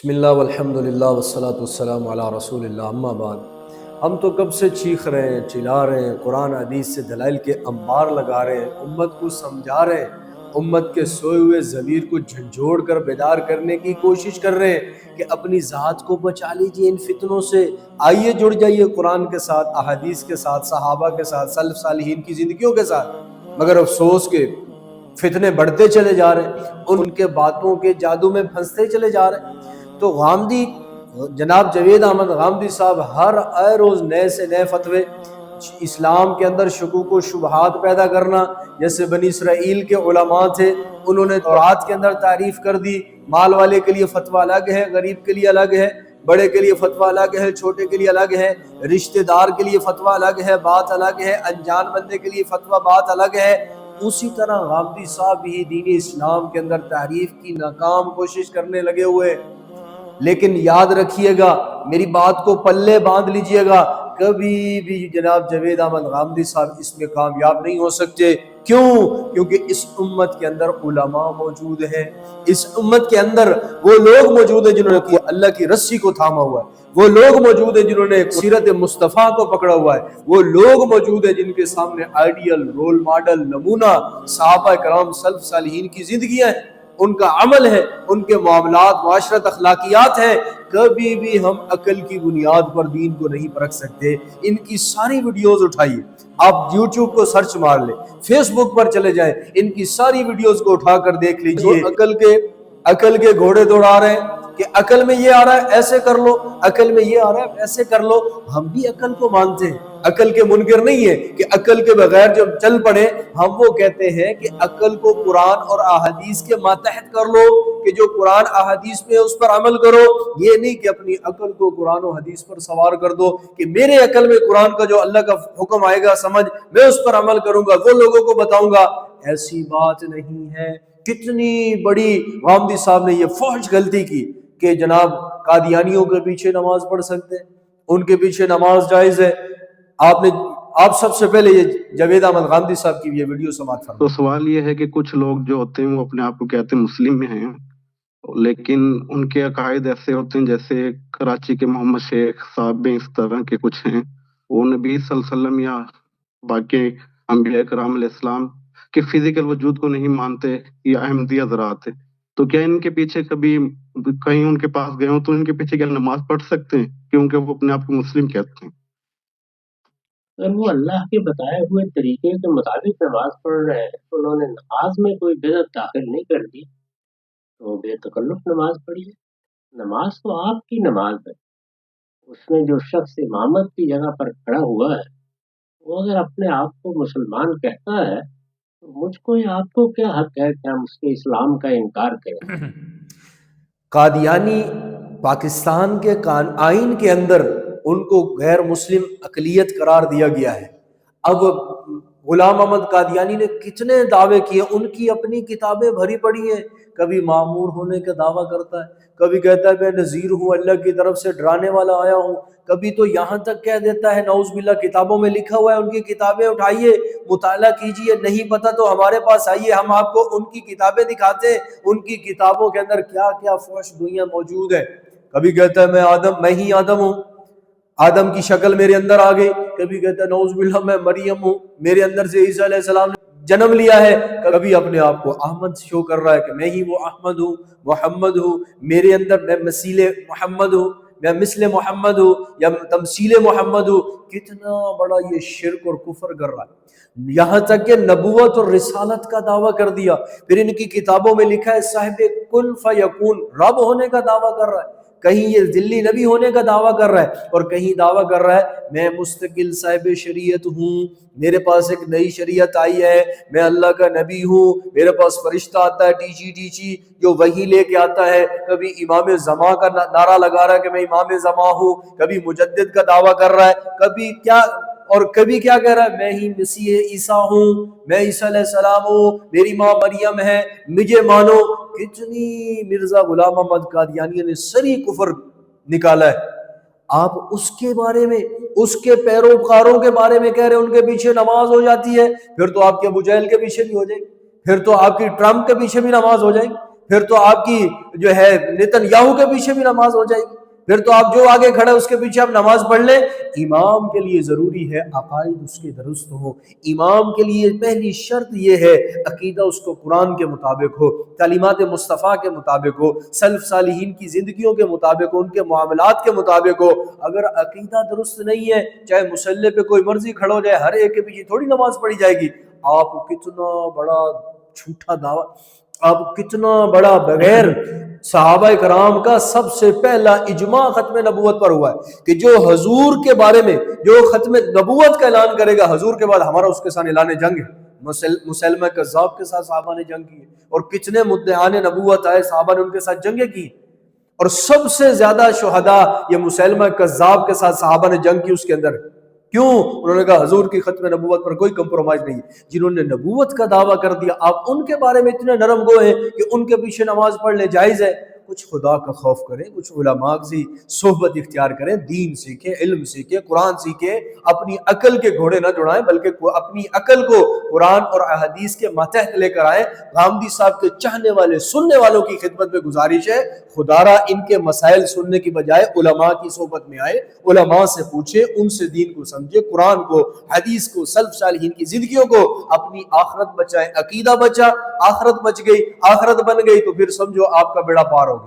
بسم اللہ والحمد للہ والصلاۃ والسلام علی رسول اللہ اما بعد۔ ہم تو کب سے چیخ رہے ہیں، چلا رہے ہیں، قرآن حدیث سے دلائل کے انبار لگا رہے ہیں، امت کو سمجھا رہے ہیں، امت کے سوئے ہوئے ضمیر کو جھنجھوڑ کر بیدار کرنے کی کوشش کر رہے ہیں کہ اپنی ذات کو بچا لیجئے ان فتنوں سے۔ آئیے جڑ جائیے قرآن کے ساتھ، احادیث کے ساتھ، صحابہ کے ساتھ، سلف صالحین کی زندگیوں کے ساتھ، مگر افسوس کے فتنے بڑھتے چلے جا رہے ہیں، ان کے باتوں کے جادو میں پھنستے چلے جا رہے ہیں۔ تو غامدی جناب جاوید احمد غامدی صاحب ہر آئے روز نئے سے نئے فتوے، اسلام کے اندر شکوک و شبہات پیدا کرنا، جیسے بنی اسرائیل کے علماء تھے، انہوں نے تورات کے اندر تعریف کر دی، مال والے کے لیے فتویٰ الگ ہے، غریب کے لیے الگ ہے، بڑے کے لیے فتویٰ الگ ہے، چھوٹے کے لیے الگ ہے، رشتہ دار کے لیے فتویٰ الگ ہے، بات الگ ہے، انجان بندے کے لیے فتویٰ بات الگ ہے۔ اسی طرح غامدی صاحب بھی دین اسلام کے اندر تعریف کی ناکام کوشش کرنے لگے ہوئے۔ لیکن یاد رکھیے گا، میری بات کو پلے باندھ لیجئے گا، کبھی بھی جناب جاوید احمد غامدی صاحب اس میں کامیاب نہیں ہو سکتے۔ کیوں؟ کیونکہ اس امت کے اندر علماء موجود ہیں، اس امت کے اندر وہ لوگ موجود ہیں جنہوں نے اللہ کی رسی کو تھاما ہوا ہے، وہ لوگ موجود ہیں جنہوں نے سیرت مصطفیٰ کو پکڑا ہوا ہے، وہ لوگ موجود ہیں جن کے سامنے آئیڈیل، رول ماڈل، نمونہ صحابہ کرام سلف صالحین کی زندگیاں ہیں، ان کا عمل ہے، ان کے معاملات، معاشرت، اخلاقیات ہیں۔ کبھی بھی ہم عقل کی بنیاد پر دین کو نہیں پرکھ سکتے۔ ان کی ساری ویڈیوز اٹھائیے، آپ یوٹیوب کو سرچ مار لیں، فیس بک پر چلے جائیں، ان کی ساری ویڈیوز کو اٹھا کر دیکھ لیجئے۔ عقل کے گھوڑے دوڑا رہے ہیں کہ عقل میں یہ آ رہا ہے ایسے کر لو، عقل میں یہ آ رہا ہے ایسے کر لو۔ ہم بھی عقل کو مانتے ہیں، عقل کے منکر نہیں ہے کہ عقل کے بغیر جب چل پڑے، ہم وہ کہتے ہیں کہ عقل کو قرآن اور احادیث کے ماتحت کر لو، کہ جو قرآن احادیث میں اس پر عمل کرو۔ یہ نہیں کہ اپنی عقل کو قرآن و حدیث پر سوار کر دو کہ میرے عقل میں قرآن کا جو اللہ کا حکم آئے گا سمجھ، میں اس پر عمل کروں گا، وہ لوگوں کو بتاؤں گا۔ ایسی بات نہیں ہے۔ کتنی بڑی غامدی صاحب نے یہ فحش غلطی کی کہ جناب قادیانیوں کے پیچھے نماز پڑھ سکتے ہیں، ان کے پیچھے نماز جائز ہے۔ آپ سب سے پہلے یہ جاوید احمد غامدی صاحب کی یہ ویڈیو سماعت فرمائیں۔ تو سوال یہ ہے کہ کچھ لوگ جو ہوتے ہیں وہ اپنے آپ کو کہتے ہیں مسلم میں ہیں، لیکن ان کے عقائد ایسے ہوتے ہیں جیسے کراچی کے محمد شیخ صاحب اس طرح کے کچھ ہیں، وہ نبی صلی اللہ علیہ وسلم یا باقی انبیاء کرام علیہ السلام کے فزیکل وجود کو نہیں مانتے، یا احمدی حضرات ہیں۔ تو کیا ان کے پیچھے کبھی کہیں ان کے پاس گئے ہوں تو ان کے پیچھے کیا نماز پڑھ سکتے ہیں کیونکہ وہ اپنے آپ کو مسلم کہتے ہیں؟ اگر وہ اللہ کے بتائے ہوئے طریقے کے مطابق نماز پڑھ رہے ہیں تو انہوں نے نماز میں کوئی بدعت داخل نہیں کر دی، تو بے تکلف نماز پڑھی ہے۔ نماز تو آپ کی نماز ہے، اس میں جو شخص امامت کی جگہ پر کھڑا ہوا ہے وہ اگر اپنے آپ کو مسلمان کہتا ہے تو مجھ کو یا آپ کو کیا حق ہے کہ ہم اس کے اسلام کا انکار کریں؟ قادیانی پاکستان کے آئین کے اندر ان کو غیر مسلم اقلیت قرار دیا گیا ہے۔ اب غلام احمد قادیانی نے کتنے دعوے کیے، ان کی اپنی کتابیں بھری پڑی ہیں۔ کبھی معمور ہونے کا دعویٰ کرتا ہے، کبھی کہتا ہے میں نذیر ہوں، اللہ کی طرف سے ڈرانے والا آیا ہوں، کبھی تو یہاں تک کہہ دیتا ہے نعوذ باللہ کتابوں میں لکھا ہوا ہے، ان کی کتابیں اٹھائیے، مطالعہ کیجئے، نہیں پتہ تو ہمارے پاس آئیے، ہم آپ کو ان کی کتابیں دکھاتے ہیں، ان کی کتابوں کے اندر کیا کیا فحش گوئیاں موجود ہیں۔ کبھی کہتا ہے میں ہی آدم ہوں، آدم کی شکل میرے اندر آ گئی، کبھی کہتا ہے نعوذ باللہ میں مریم ہوں، میرے اندر سے عیسیٰ علیہ السلام نے جنم لیا ہے، کبھی اپنے آپ کو احمد شو کر رہا ہے کہ میں ہی وہ احمد ہوں، محمد ہوں، میرے اندر میں مثیل محمد ہوں، میں مثل محمد ہوں یا تمثیل محمد ہوں۔ کتنا بڑا یہ شرک اور کفر کر رہا ہے، یہاں تک کہ نبوت اور رسالت کا دعویٰ کر دیا۔ پھر ان کی کتابوں میں لکھا ہے صاحب کن فیکون، رب ہونے کا دعویٰ کر رہا ہے، کہیں یہ ذلی نبی ہونے کا دعویٰ کر رہا ہے، اور کہیں دعویٰ کر رہا ہے میں مستقل صاحب شریعت ہوں، میرے پاس ایک نئی شریعت آئی ہے، میں اللہ کا نبی ہوں، میرے پاس فرشتہ آتا ہے ٹیچی جو وحی لے کے آتا ہے۔ کبھی امام زمان کا نعرہ لگا رہا ہے کہ میں امام زمان ہوں، کبھی مجدد کا دعویٰ کر رہا ہے، کبھی کیا کہہ رہا ہے میں ہی مسیح عیسیٰ ہوں، میں عیسیٰ علیہ السلام ہوں، میری ماں مریم ہے، مجھے مانو۔ کتنی مرزا غلام احمد قادیانی نے سری کفر نکالا ہے۔ آپ اس کے بارے میں، اس کے پیروکاروں کے بارے میں کہہ رہے ہیں ان کے پیچھے نماز ہو جاتی ہے، پھر تو آپ کے ابو جہل کے پیچھے بھی ہو جائے گی، پھر تو آپ کی ٹرمپ کے پیچھے بھی نماز ہو جائے گی، پھر تو آپ کی جو ہے نیتن یاہو کے پیچھے بھی نماز ہو جائے گی، پھر تو آپ جو آگے کھڑے اس کے پیچھے آپ نماز پڑھ لیں۔ امام کے لیے ضروری ہے عقائد اس کے درست ہوں، امام کے لیے پہلی شرط یہ ہے عقیدہ اس کو قرآن کے مطابق ہو، تعلیمات مصطفیٰ کے مطابق ہو، سلف صالحین کی زندگیوں کے مطابق ہو، ان کے معاملات کے مطابق ہو۔ اگر عقیدہ درست نہیں ہے، چاہے مصلی پہ کوئی مرضی کھڑا ہو جائے، ہر ایک کے پیچھے تھوڑی نماز پڑھی جائے گی۔ آپ کتنا بڑا جھوٹا دعویٰ، آپ کتنا بڑا، بغیر صحابہ کرام کا سب سے پہلا اجماع ختم نبوت پر ہوا ہے کہ جو حضور کے بارے میں جو ختم نبوت کا اعلان کرے گا حضور کے بعد، ہمارا اس کے ساتھ اعلان جنگ ہے۔ مسلمہ کذاب کے ساتھ صحابہ نے جنگ کی، اور کتنے مدعیان نبوت آئے، صحابہ نے ان کے ساتھ جنگیں کی، اور سب سے زیادہ شہداء یہ مسلمہ کذاب کے ساتھ صحابہ نے جنگ کی۔ اس کے اندر کیوں؟ انہوں نے کہا حضور کی ختم نبوت پر کوئی کمپرومائز نہیں۔ جنہوں نے نبوت کا دعویٰ کر دیا، آپ ان کے بارے میں اتنے نرم گو ہیں کہ ان کے پیچھے نماز پڑھ لیں، جائز ہے۔ کچھ خدا کا خوف کریں، کچھ علماء کی صحبت اختیار کریں، دین سیکھیں، علم سیکھیں، قرآن سیکھیں، اپنی عقل کے گھوڑے نہ دوڑائیں، بلکہ اپنی عقل کو قرآن اور احادیث کے ماتحت لے کر آئیں۔ غامدی صاحب کے چاہنے والے سننے والوں کی خدمت میں گزارش ہے، خدارا ان کے مسائل سننے کی بجائے علماء کی صحبت میں آئے، علماء سے پوچھے، ان سے دین کو سمجھے، قرآن کو، حدیث کو، سلف صالحین کی زندگیوں کو، اپنی آخرت بچائے۔ عقیدہ بچا، آخرت بچ گئی، آخرت بن گئی تو پھر سمجھو آپ کا بیڑا پار ہو گیا۔